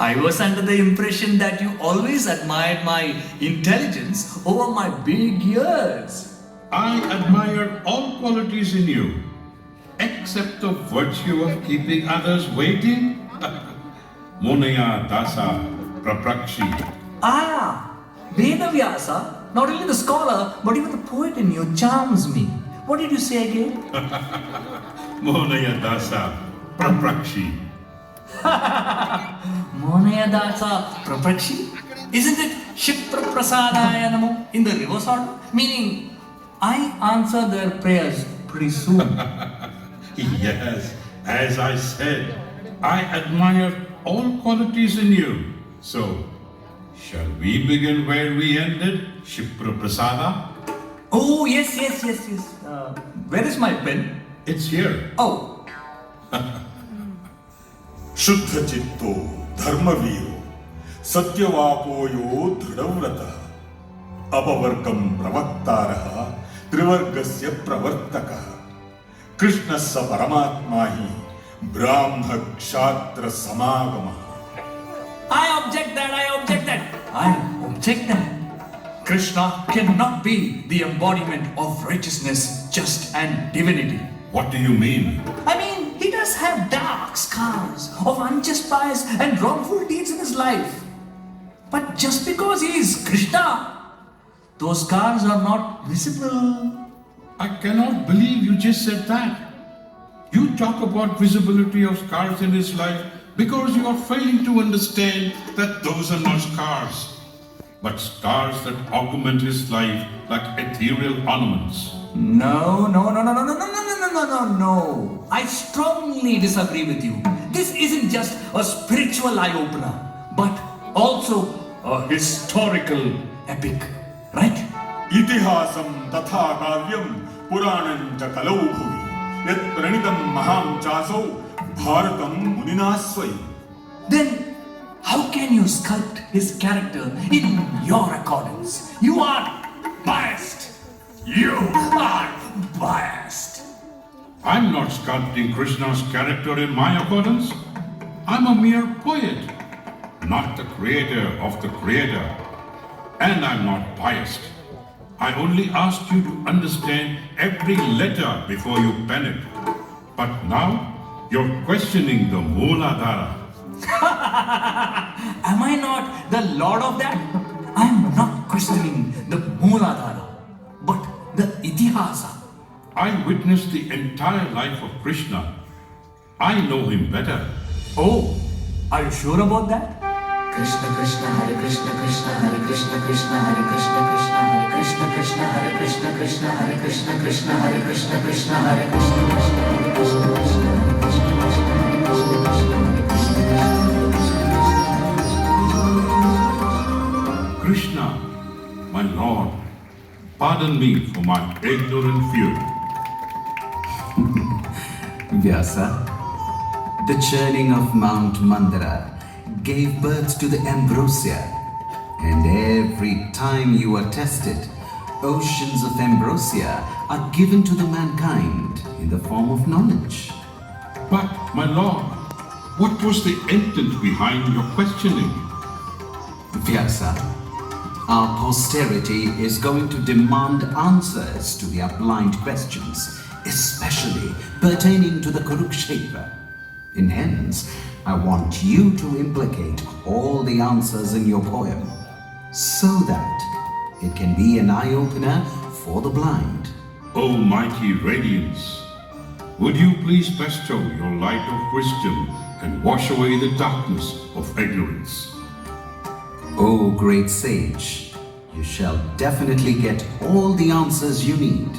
I was under the impression that you always admired my intelligence over my big ears. I admire all qualities in you, except the virtue of keeping others waiting. Monaya dasa praprakshi. Ah, Vedavyasa, not only the scholar, but even the poet in you charms me. What did you say again? Monaya dasa praprakshi. Monayadasa Praprakshi? Isn't it Shipra Prasadaya Namo in the reverse order? Meaning, I answer their prayers pretty soon. Yes, as I said, I admire all qualities in you. So, shall we begin where we ended, Shipra Prasada? Oh, yes. Where is my pen? It's here. Oh, शुद्ध चित्तो धर्मवीरो सत्यवाकोयो दृढव्रतः अपवर्गं प्रवक्तारः त्रिवर्गस्य प्रवर्तकः कृष्णस्य परमात्मा हि ब्राह्म क्षात्र समागमः. I object that. Krishna cannot be the embodiment of righteousness, just and divinity. What do you mean? I mean, he does have dark scars of unjust bias and wrongful deeds in his life. But just because he is Krishna, those scars are not visible. I cannot believe you just said that. You talk about visibility of scars in his life because you are failing to understand that those are not scars, but scars that augment his life like ethereal ornaments. No. I strongly disagree with you. This isn't just a spiritual eye-opener, but also a historical epic, right? इतिहासं तथा काव्यं पुराणं च कलौ भुवि यत् प्रणीतं महां चासौ भारतं मुनिना स्वयं. Then how can you sculpt his character in your accordance? You are biased. I'm not sculpting Krishna's character in my accordance. I'm a mere poet, not the creator of the creator. And I'm not biased. I only asked you to understand every letter before you pen it. But now, you're questioning the Mooladhara. Am I not the lord of that? I am not questioning the Mooladhara, but the Itihasa. I witnessed the entire life of Krishna. I know him better. Oh, are you sure about that? Krishna Krishna Hare Krishna Krishna Hare Krishna Krishna Hare Krishna Krishna Hare Krishna Krishna Hare Krishna Krishna Hare Krishna Krishna Hare Krishna Krishna Hare Krishna Krishna Hare Krishna Krishna Hare Krishna Krishna, my Lord, pardon me for my ignorant fear. Vyasa, the churning of Mount Mandara gave birth to the ambrosia, and every time you are tested, oceans of ambrosia are given to the mankind in the form of knowledge. But, my Lord, what was the intent behind your questioning? Vyasa, our posterity is going to demand answers to their blind questions, especially pertaining to the Kurukshetra. And hence, I want you to implicate all the answers in your poem, so that it can be an eye-opener for the blind. O mighty radiance, would you please bestow your light of wisdom and wash away the darkness of ignorance? O great sage, you shall definitely get all the answers you need.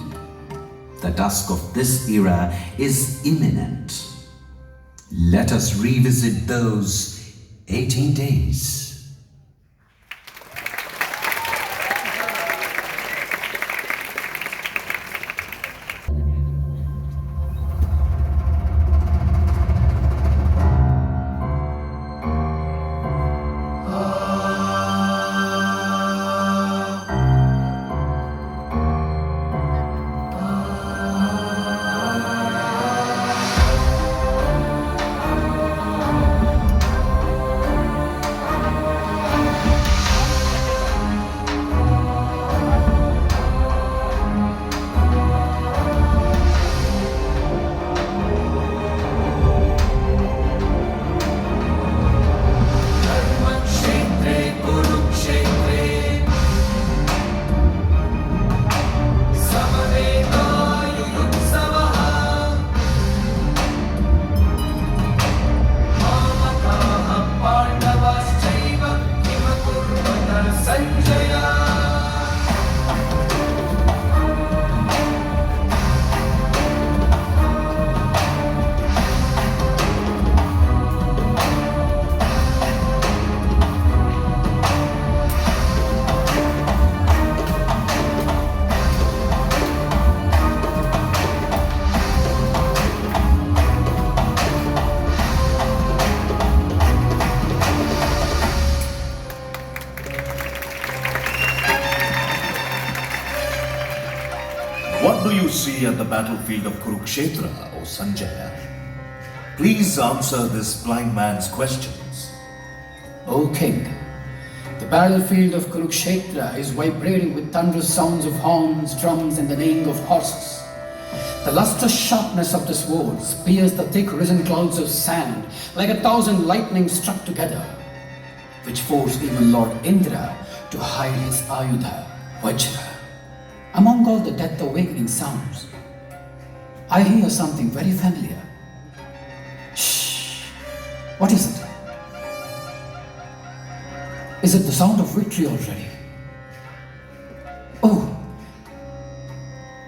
The dusk of this era is imminent. Let us revisit those 18 days. What do you see at the battlefield of Kurukshetra, O Sanjaya? Please answer this blind man's questions. O king, the battlefield of Kurukshetra is vibrating with thunderous sounds of horns, drums, and the neighing of horses. The lustrous sharpness of the swords pierces the thick risen clouds of sand like 1,000 lightnings struck together, which force even Lord Indra to hide his Ayudha, Vajra. Among all the death-awakening sounds, I hear something very familiar. Shh! What is it? Is it the sound of victory already? Oh!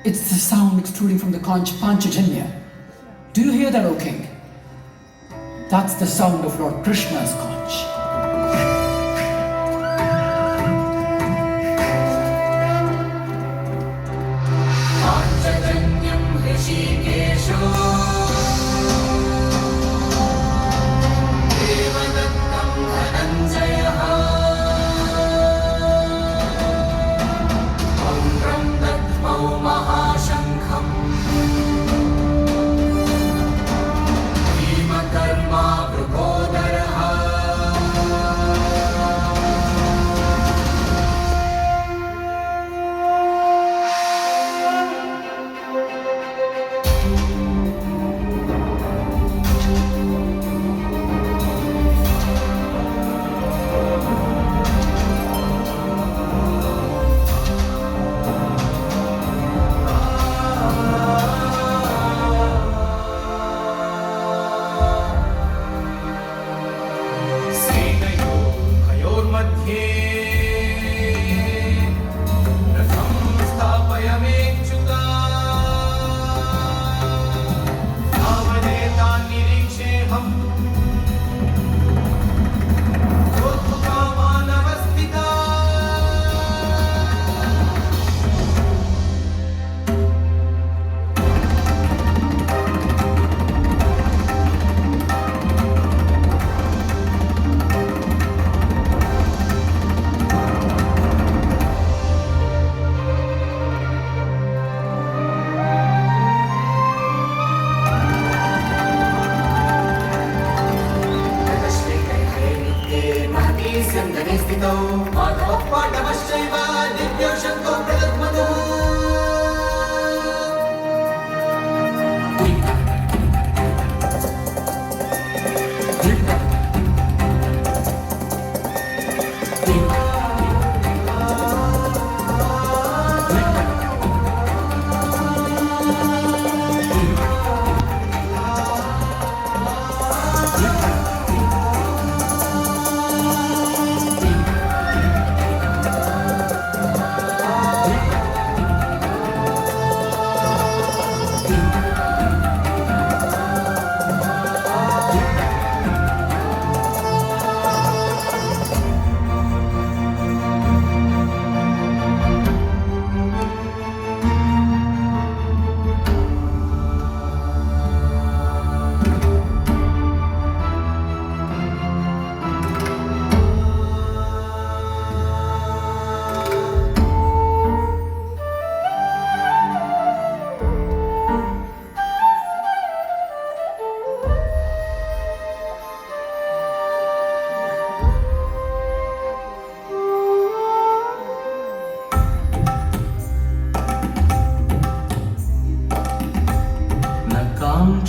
It's the sound extruding from the conch Panchajanya. Do you hear that, O king? That's the sound of Lord Krishna's conch.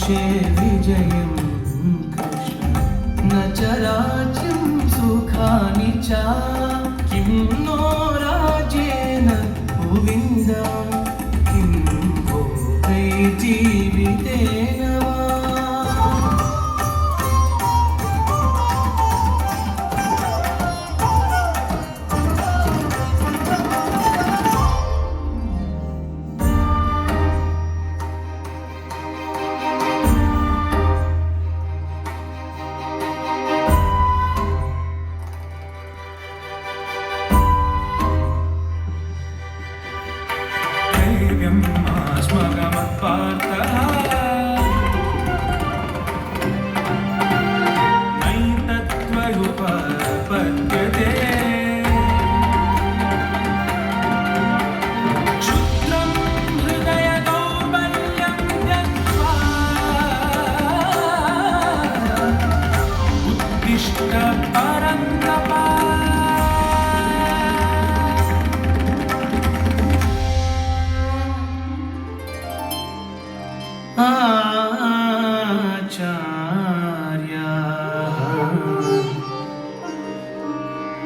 विजयं कृष्ण न चराच्यं सुखानि च किं no Rajen Govind किं भोगैर्जीवितेन वा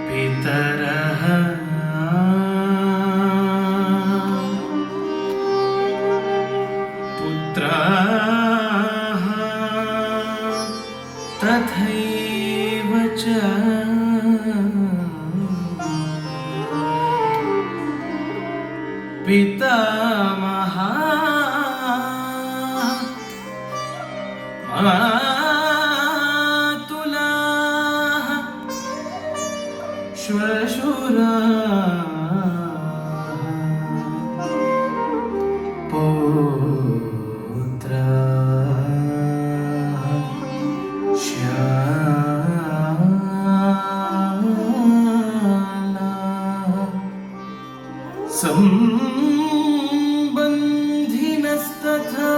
पितरः पुत्राः तथैव च पितामहाः मातुलाः श्वशुराः पौत्राः श्यालाः सम्बन्धिनस्तथा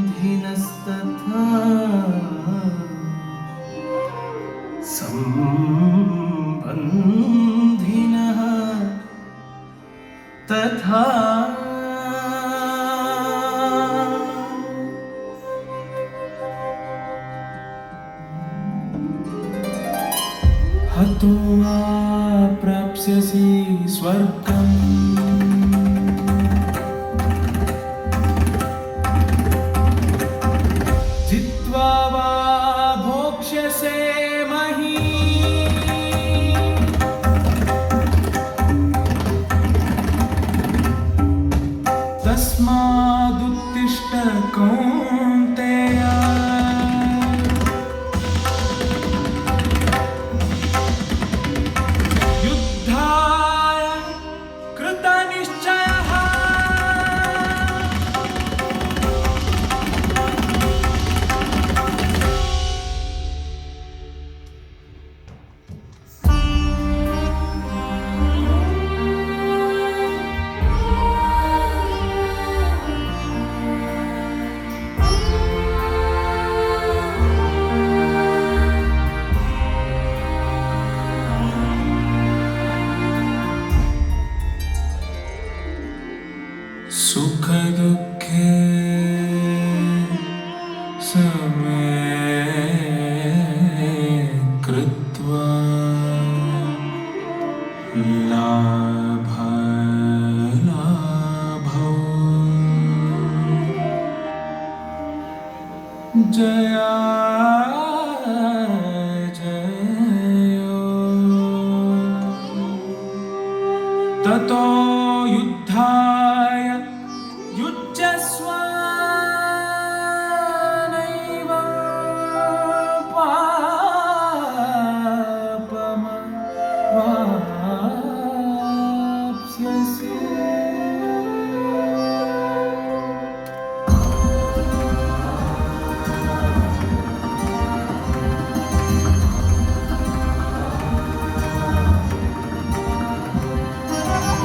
सम्बन्धिनस्तथा सम्बन्धिनः तथा हतो वा प्राप्स्यसि स्वर्गम् जित्वा वा भोक्ष्यसे महीम् तस्मादुत्तिष्ठ कौन्तेय युद्धाय कृतनिश्चयः सुख दुःखे समे कृत्वा लाभौ जया जयो ततो युद्धाय युज्यस्व नैव पापमवाप्स्यसि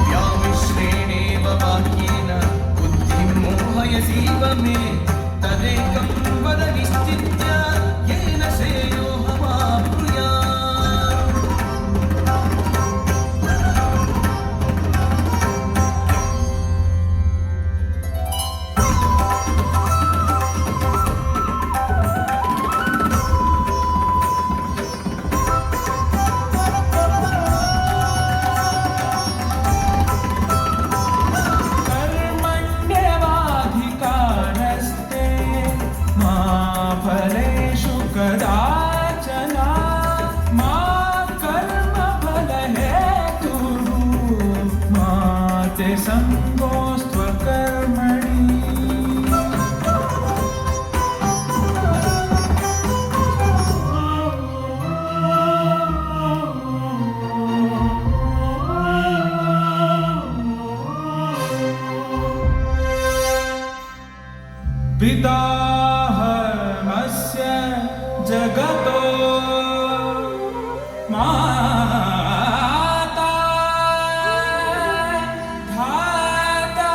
व्यामिश्रेणेव वाक्येन बुद्धिं मोहयसीव मे तदेकं वद निश्चित्य येन श्रेयोऽहमाप्नुयाम् कर्मण्येवाधिकारस्ते मा फलेषु कदाचन मा कर्मफलहेतुः मा ते सङ्गोऽस्त्वकर्मणि पिताहमस्य जगतो माता धाता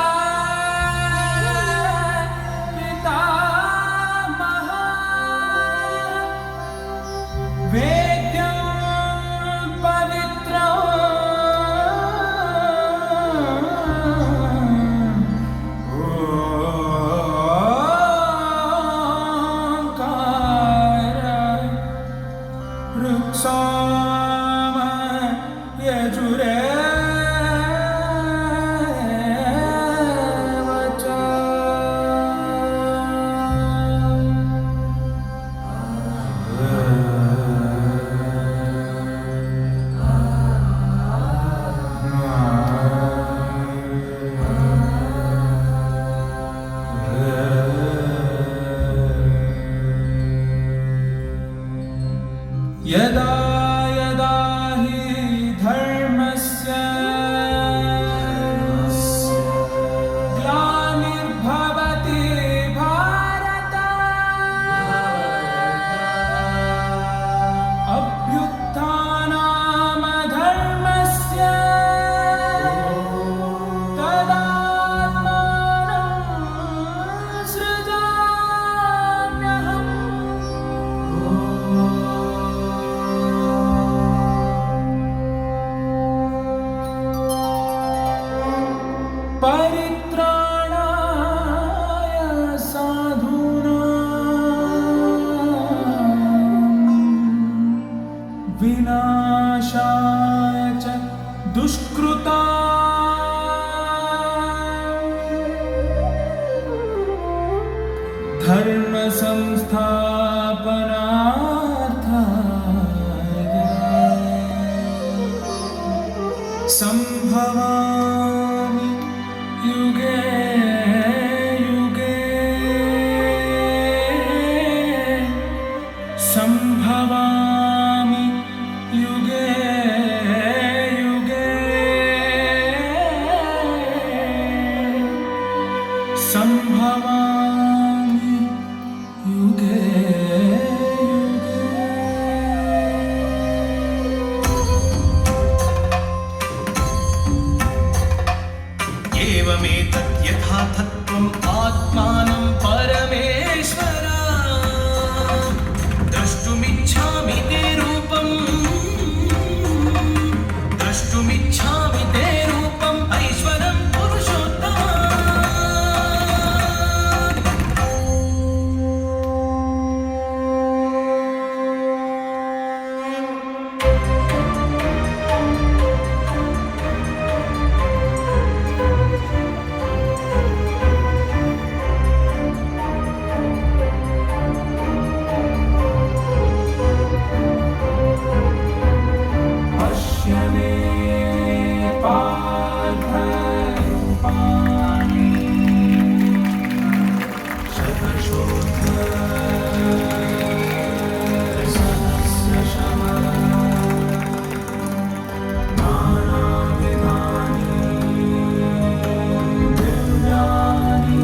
यदा यदा हि धर्मस्य ग्लानिर्भवति भारत अभ्युत्थानामधर्मस्य तदात्मानं सृजाम्यहम् परित्राणाय साधूनां विनाशाय च दुष्कृता धर्म संस्थापनार्थाय संभवामि युगे युगे संभवामि युगे युगे संभवामि युगे एवमेतत् यथार्थत्वम् आत्मानं परमेश्वर द्रष्टुमिच्छामि ते रूपम् द्रष्टुमिच्छामि ते रूपम् ऐश्वरं पुरुषोत्तम पश्य मे पार्थ रूपाणि शतशोथसहस्रशः नानाविधानि दिव्यानि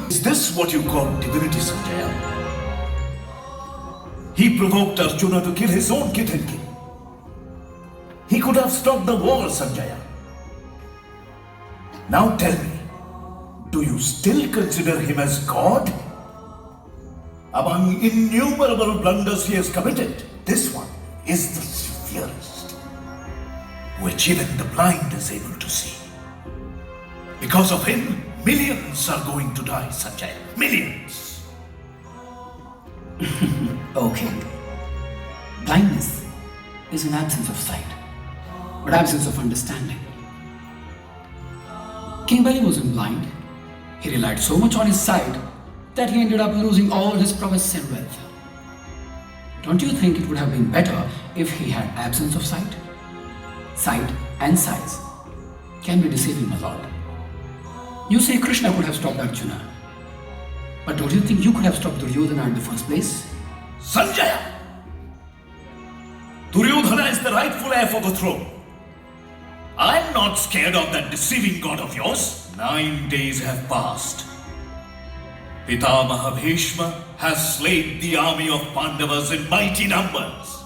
Is this what you call divinity, Sanjaya? He provoked Arjuna to kill his own kith and kin. He could have stopped the war, Sanjaya. Now tell me, do you still consider him as God? Among innumerable blunders he has committed, this one is the severest, which even the blind is able to see. Because of him, millions are going to die, Sanjaya. Millions. Okay. Blindness is an absence of sight, but absence of understanding. King Bali wasn't blind. He relied so much on his sight that he ended up losing all his prowess and wealth. Don't you think it would have been better if he had absence of sight? Sight and size. can be deceiving, my lord. You say Krishna could have stopped Arjuna. But don't you think you could have stopped Duryodhana in the first place? Sanjaya! Duryodhana is the rightful heir for the throne. I'm not scared of that deceiving god of yours. 9 days have passed. Pitamaha Bhishma has slain the army of Pandavas in mighty numbers.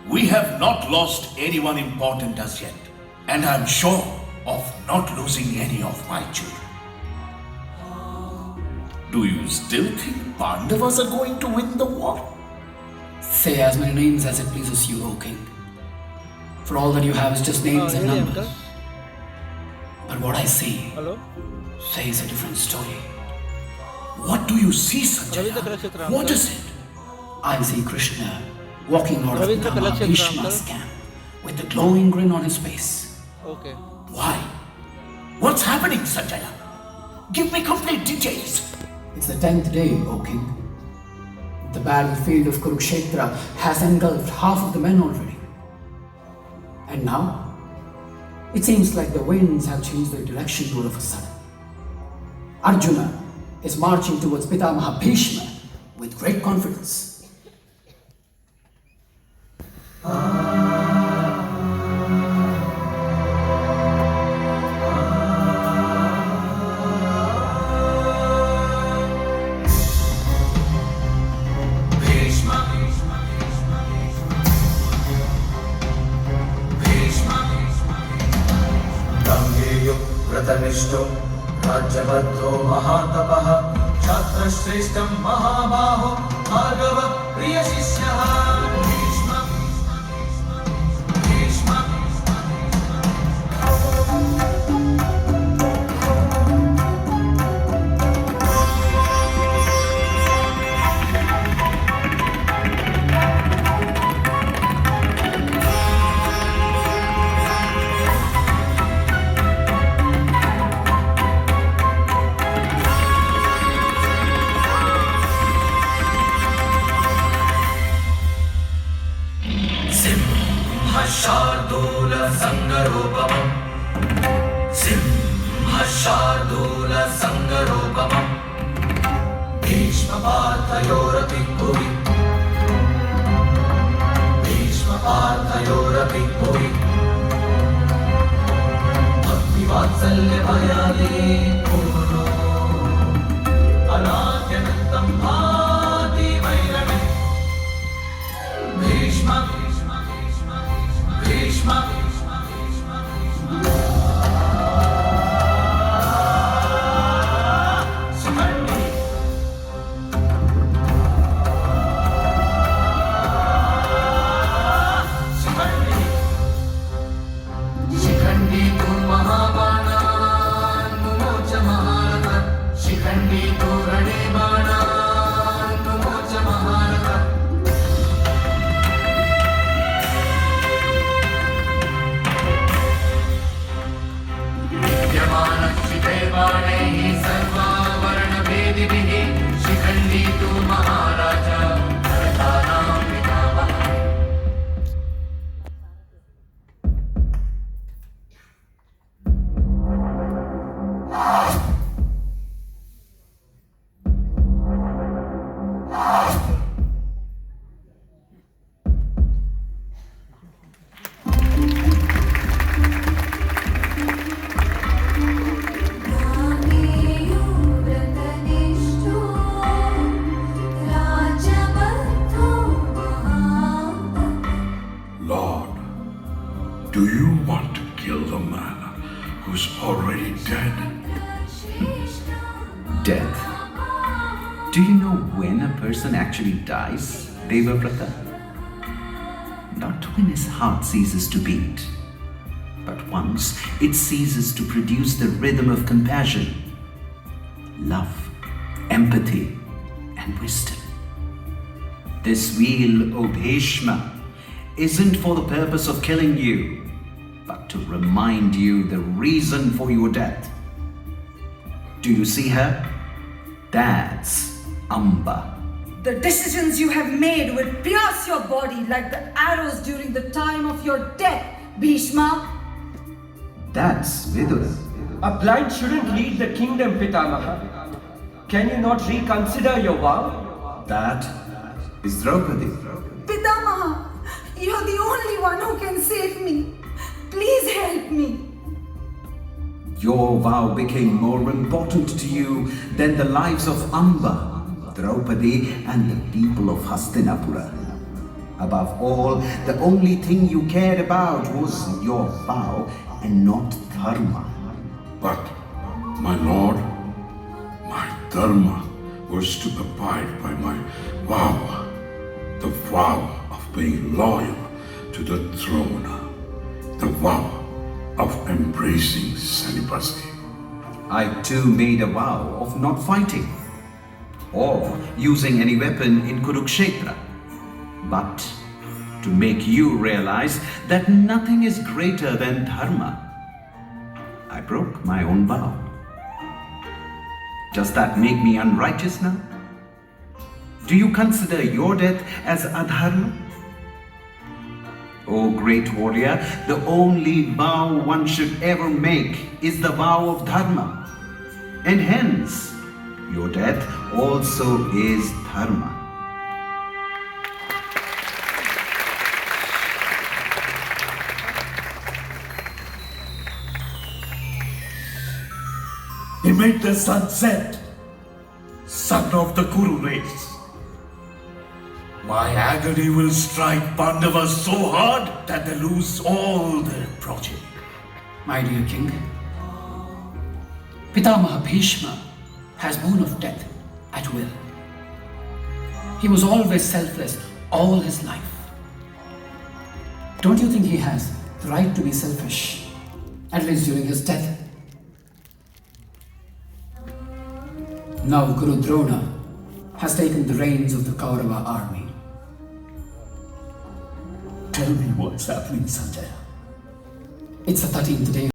We have not lost anyone important as yet, and I'm sure of not losing any of my children. Do you still think Pandavas are going to win the war? Say as many names as it pleases you, O king. For all that you have is just names and really, numbers. uncle? But what I see Hello? says a different story. What do you see, Ravindra Sanjaya? Kalakshetra, What uncle. is it? I see Krishna walking out of Ravindra Pitamaha Kalakshetra, Bhishma's uncle. camp with a glowing grin on his face. Okay. Why? What's happening, Sanjaya? Give me complete details. It's the 10th day, O king. The battlefield of Kurukshetra has engulfed half of the men already. And now, it seems like the winds have changed their direction all of a sudden. Arjuna is marching towards Pitamaha Bhishma with great confidence. गङ्गेयो व्रतनिष्ठो राज्यबद्धो महातपः छात्रश्रेष्ठं महाबाहो भार्गव प्रियशिष्यः भीष्म भीष्म शार्दूल संगरूपमं सिंहशार्दूल संगरूपमं भीष्मपार्थयोरपि भुवि भीष्मपार्थयोरपि भुवि भक्तिवात्सल्यभयाले पूर्णो अनाद्यनन्तं भाति वैरणे Bhishma Bhishma, Shikhandi, Shikhandi, Shikhandi tu Mahabana, Mumocha Maharata, Shikhandi tu Rane Bana, Mumocha Maharata. बाणैः सर्वावरणभेदिभिः Shikhandi तु महाराजा भरतानां पितामहः Lord, do you want to kill the man who's already dead? Death. Do you know when a person actually dies, Devavrata? Not when his heart ceases to beat, but once it ceases to produce the rhythm of compassion, love, empathy, and wisdom. This wheel, O Bhishma, isn't for the purpose of killing you, but to remind you the reason for your death. Do you see her? That's Amba. The decisions you have made will pierce your body like the arrows during the time of your death, Bhishma. That's Vidura. A blind shouldn't lead the kingdom, Pitamaha. Can you not reconsider your vow? That is Draupadi. Pitamaha, you're the only one who can save me. Please help me. Your vow became more important to you than the lives of Amba, Draupadi, and the people of Hastinapura. Above all, the only thing you cared about was your vow and not dharma. But, my lord, my dharma was to abide by my vow, the vow of being loyal to the throne, the vow of embracing celibacy. I too made a vow of not fighting or using any weapon in Kurukshetra, but to make you realize that nothing is greater than dharma. I broke my own vow. Does that make me unrighteous now? Do you consider your death as adharma? O great warrior, the only vow one should ever make is the vow of dharma. And hence, your death also is dharma. Emit the sunset, son of the Kuru race. My agony will strike Pandavas so hard that they lose all their progeny. My dear king, Pitamaha Bhishma has born of death at will. He was always selfless all his life. Don't you think he has the right to be selfish, at least during his death? Now Guru Drona has taken the reins of the Kaurava army. Tell me what's happening, Sanjaya. It's the 13th day